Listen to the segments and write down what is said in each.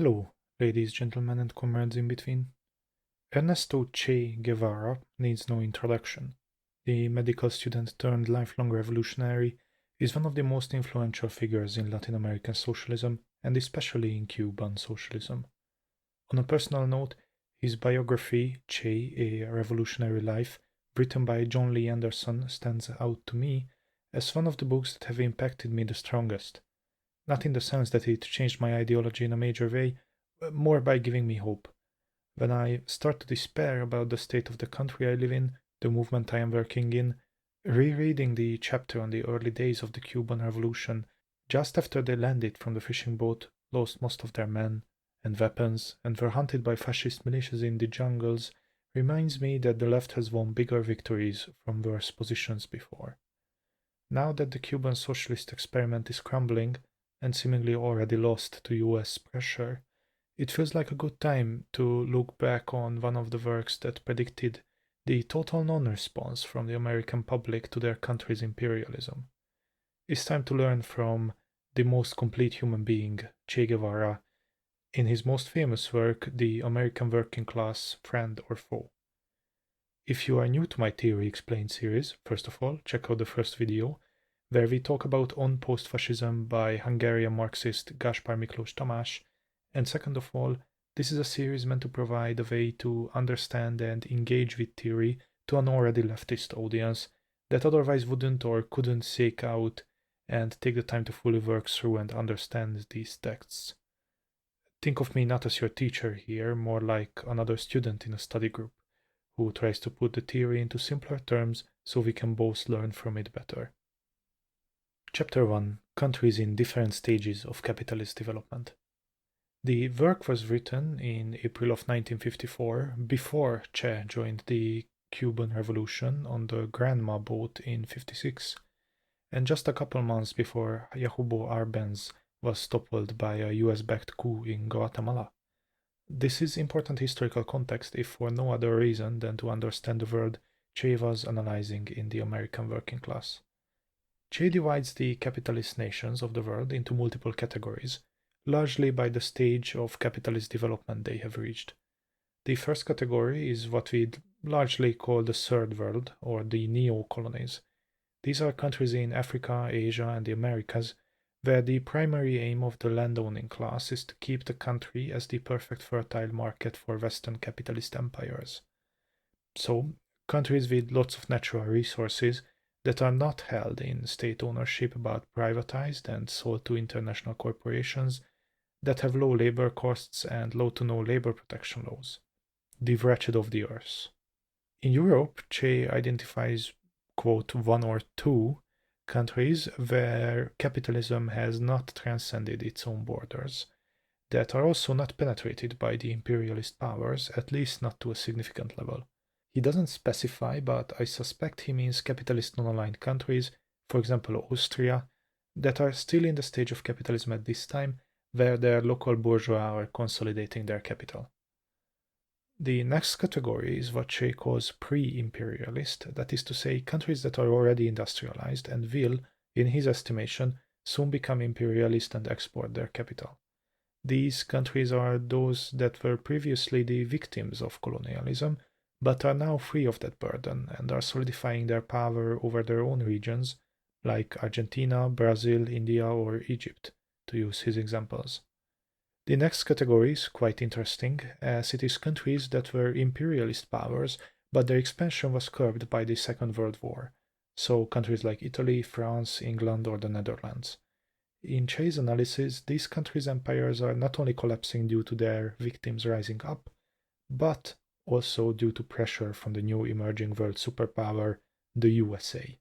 Hello, ladies, gentlemen, and comrades in between. Ernesto Che Guevara needs no introduction. The medical student turned lifelong revolutionary is one of the most influential figures in Latin American socialism and especially in Cuban socialism. On a personal note, his biography, Che, A Revolutionary Life, written by John Lee Anderson, stands out to me as one of the books that have impacted me the strongest. Not in the sense that it changed my ideology in a major way, more by giving me hope. When I start to despair about the state of the country I live in, the movement I am working in, rereading the chapter on the early days of the Cuban Revolution, just after they landed from the fishing boat, lost most of their men and weapons, and were hunted by fascist militias in the jungles, reminds me that the left has won bigger victories from worse positions before. Now that the Cuban socialist experiment is crumbling, and seemingly already lost to US pressure, it feels like a good time to look back on one of the works that predicted the total non-response from the American public to their country's imperialism. It's time to learn from the most complete human being, Che Guevara, in his most famous work, The American Working Class, Friend or Foe. If you are new to my Theory Explained series, first of all, check out the first video, where we talk about On Post-Fascism by Hungarian Marxist Gáspár Miklós Tamás, and second of all, this is a series meant to provide a way to understand and engage with theory to an already leftist audience that otherwise wouldn't or couldn't seek out and take the time to fully work through and understand these texts. Think of me not as your teacher here, more like another student in a study group who tries to put the theory into simpler terms so we can both learn from it better. Chapter 1: Countries in Different Stages of Capitalist Development. The work was written in April of 1954, before Che joined the Cuban Revolution on the Granma boat in 56, and just a couple months before Jacobo Arbenz was toppled by a US-backed coup in Guatemala. This is important historical context if for no other reason than to understand the world Che was analyzing in the American working class. Che divides the capitalist nations of the world into multiple categories, largely by the stage of capitalist development they have reached. The first category is what we'd largely call the Third World, or the neo-colonies. These are countries in Africa, Asia, and the Americas, where the primary aim of the landowning class is to keep the country as the perfect fertile market for Western capitalist empires. So, countries with lots of natural resources that are not held in state ownership but privatized and sold to international corporations that have low labor costs and low to no labor protection laws. The wretched of the earth. In Europe, Che identifies, quote, one or two countries where capitalism has not transcended its own borders, that are also not penetrated by the imperialist powers, at least not to a significant level. He doesn't specify, but I suspect he means capitalist non-aligned countries, for example Austria, that are still in the stage of capitalism at this time, where their local bourgeois are consolidating their capital. The next category is what Che calls pre-imperialist, that is to say, countries that are already industrialized and will, in his estimation, soon become imperialist and export their capital. These countries are those that were previously the victims of colonialism, but are now free of that burden and are solidifying their power over their own regions, like Argentina, Brazil, India, or Egypt, to use his examples. The next category is quite interesting, as it is countries that were imperialist powers, but their expansion was curbed by the Second World War, so countries like Italy, France, England, or the Netherlands. In Che's analysis, these countries' empires are not only collapsing due to their victims rising up, but also due to pressure from the new emerging world superpower, the USA.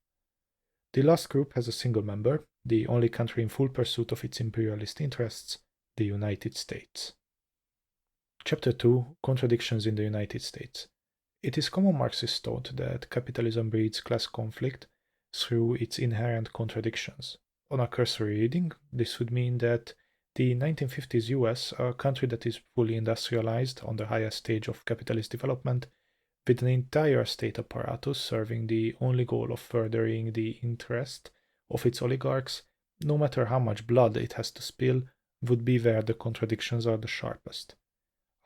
The last group has a single member, the only country in full pursuit of its imperialist interests, the United States. Chapter 2: Contradictions in the United States. It is common Marxist thought that capitalism breeds class conflict through its inherent contradictions. On a cursory reading, this would mean that the 1950s US, a country that is fully industrialized on the highest stage of capitalist development, with an entire state apparatus serving the only goal of furthering the interest of its oligarchs, no matter how much blood it has to spill, would be where the contradictions are the sharpest.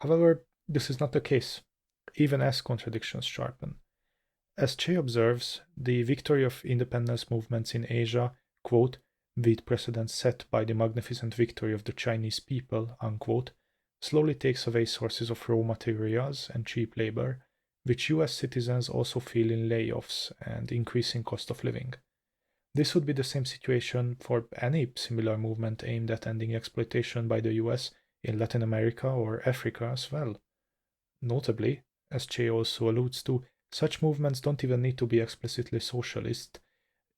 However, this is not the case, even as contradictions sharpen. As Che observes, the victory of independence movements in Asia, quote, with precedents set by the magnificent victory of the Chinese people, unquote, slowly takes away sources of raw materials and cheap labor, which US citizens also feel in layoffs and increasing cost of living. This would be the same situation for any similar movement aimed at ending exploitation by the US in Latin America or Africa as well. Notably, as Che also alludes to, such movements don't even need to be explicitly socialist.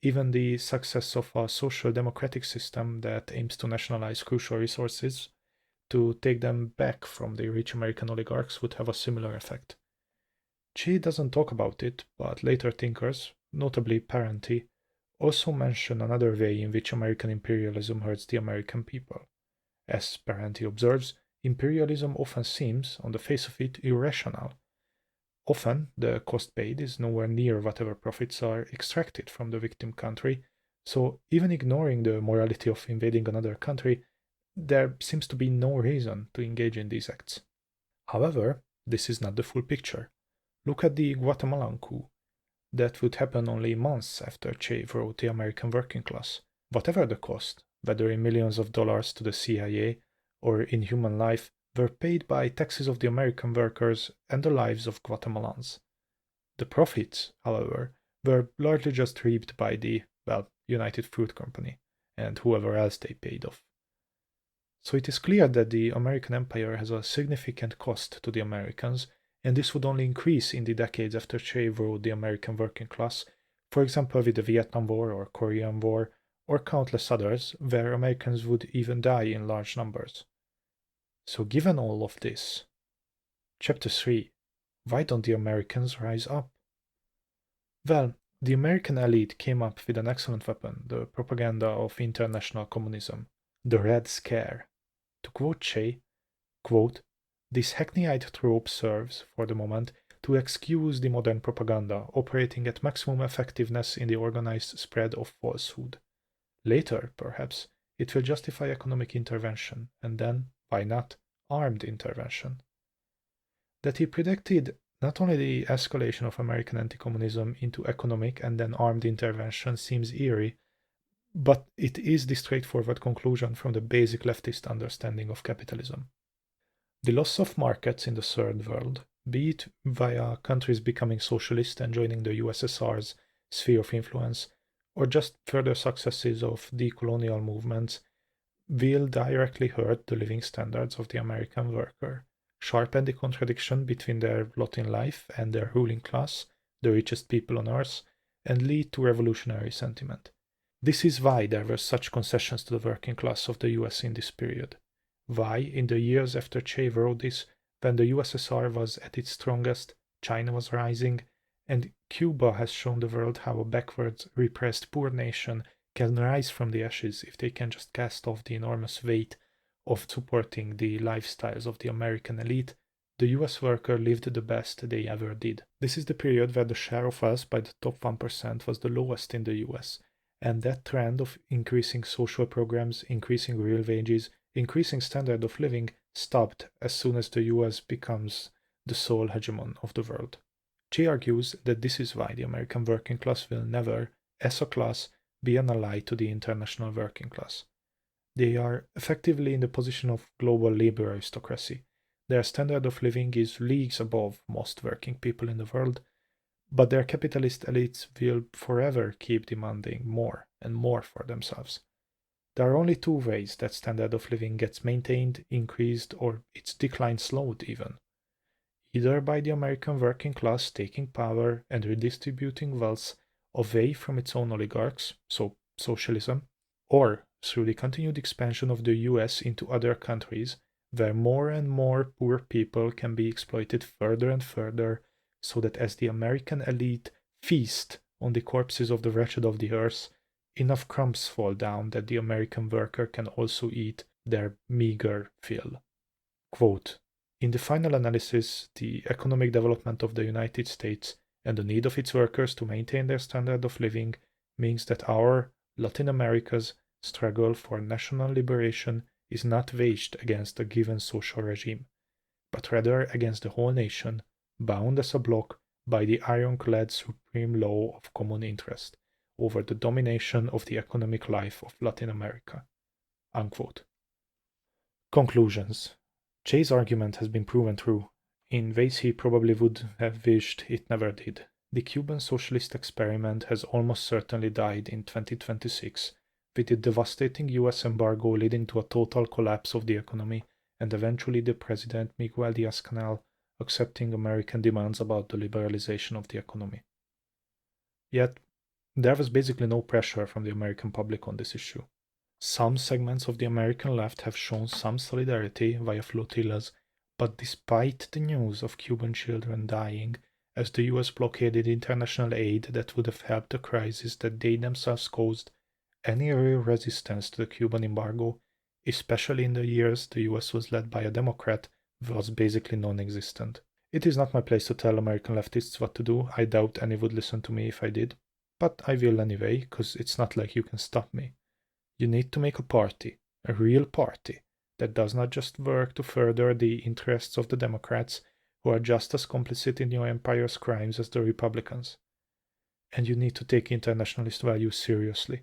Even the success of a social democratic system that aims to nationalize crucial resources to take them back from the rich American oligarchs would have a similar effect. Che doesn't talk about it, but later thinkers, notably Parenti, also mention another way in which American imperialism hurts the American people. As Parenti observes, imperialism often seems, on the face of it, irrational. Often, the cost paid is nowhere near whatever profits are extracted from the victim country, so even ignoring the morality of invading another country, there seems to be no reason to engage in these acts. However, this is not the full picture. Look at the Guatemalan coup. That would happen only months after Che wrote The American Working Class. Whatever the cost, whether in millions of dollars to the CIA or in human life, were paid by taxes of the American workers and the lives of Guatemalans. The profits, however, were largely just reaped by the, United Fruit Company and whoever else they paid off. So it is clear that the American empire has a significant cost to the Americans, and this would only increase in the decades after Che wrote The American Working Class, for example with the Vietnam War or Korean War, or countless others, where Americans would even die in large numbers. So given all of this, Chapter 3, why don't the Americans rise up? Well, the American elite came up with an excellent weapon, the propaganda of international communism, the Red Scare. To quote Che, quote, this hackneyed trope serves, for the moment, to excuse the modern propaganda operating at maximum effectiveness in the organized spread of falsehood. Later, perhaps, it will justify economic intervention, and then, why not, armed intervention. That he predicted not only the escalation of American anti-communism into economic and then armed intervention seems eerie, but it is the straightforward conclusion from the basic leftist understanding of capitalism. The loss of markets in the Third World, be it via countries becoming socialist and joining the USSR's sphere of influence, or just further successes of decolonial movements, will directly hurt the living standards of the American worker, sharpen the contradiction between their lot in life and their ruling class, the richest people on earth, and lead to revolutionary sentiment. This is why there were such concessions to the working class of the US in this period. Why, in the years after Che wrote this, when the USSR was at its strongest, China was rising, and Cuba has shown the world how a backwards, repressed, poor nation can rise from the ashes if they can just cast off the enormous weight of supporting the lifestyles of the American elite, the US worker lived the best they ever did. This is the period where the share of us by the top 1% was the lowest in the US, and that trend of increasing social programs, increasing real wages, increasing standard of living stopped as soon as the US becomes the sole hegemon of the world. Che argues that this is why the American working class will never, as a class, be an ally to the international working class. They are effectively in the position of global labor aristocracy. Their standard of living is leagues above most working people in the world, but their capitalist elites will forever keep demanding more and more for themselves. There are only two ways that standard of living gets maintained, increased, or its decline slowed even. Either by the American working class taking power and redistributing wealth away from its own oligarchs, so socialism, or through the continued expansion of the US into other countries, where more and more poor people can be exploited further and further, so that as the American elite feast on the corpses of the wretched of the earth, enough crumbs fall down that the American worker can also eat their meager fill. Quote, in the final analysis, the economic development of the United States and the need of its workers to maintain their standard of living means that our, Latin America's, struggle for national liberation is not waged against a given social regime, but rather against the whole nation, bound as a bloc by the ironclad supreme law of common interest over the domination of the economic life of Latin America. Unquote. Conclusions. Che's argument has been proven true, in ways he probably would have wished it never did. The Cuban socialist experiment has almost certainly died in 2026, with the devastating US embargo leading to a total collapse of the economy and eventually the President Miguel Diaz-Canel accepting American demands about the liberalization of the economy. Yet, there was basically no pressure from the American public on this issue. Some segments of the American left have shown some solidarity via flotillas, but despite the news of Cuban children dying, as the US blockaded international aid that would have helped the crisis that they themselves caused, any real resistance to the Cuban embargo, especially in the years the US was led by a Democrat, was basically non-existent. It is not my place to tell American leftists what to do. I doubt any would listen to me if I did. But I will anyway, because it's not like you can stop me. You need to make a party, a real party, that does not just work to further the interests of the Democrats, who are just as complicit in your empire's crimes as the Republicans. And you need to take internationalist values seriously.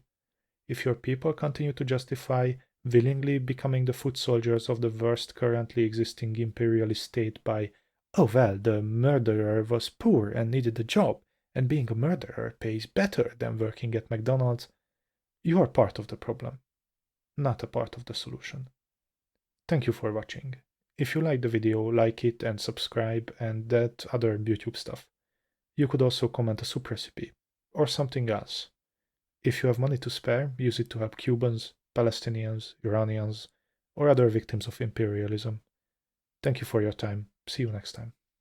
If your people continue to justify willingly becoming the foot soldiers of the worst currently existing imperialist state by, oh well, the murderer was poor and needed a job, and being a murderer pays better than working at McDonald's, you are part of the problem, not a part of the solution. Thank you for watching. If you like the video, like it and subscribe and that other YouTube stuff. You could also comment a soup recipe, or something else. If you have money to spare, use it to help Cubans, Palestinians, Iranians, or other victims of imperialism. Thank you for your time. See you next time.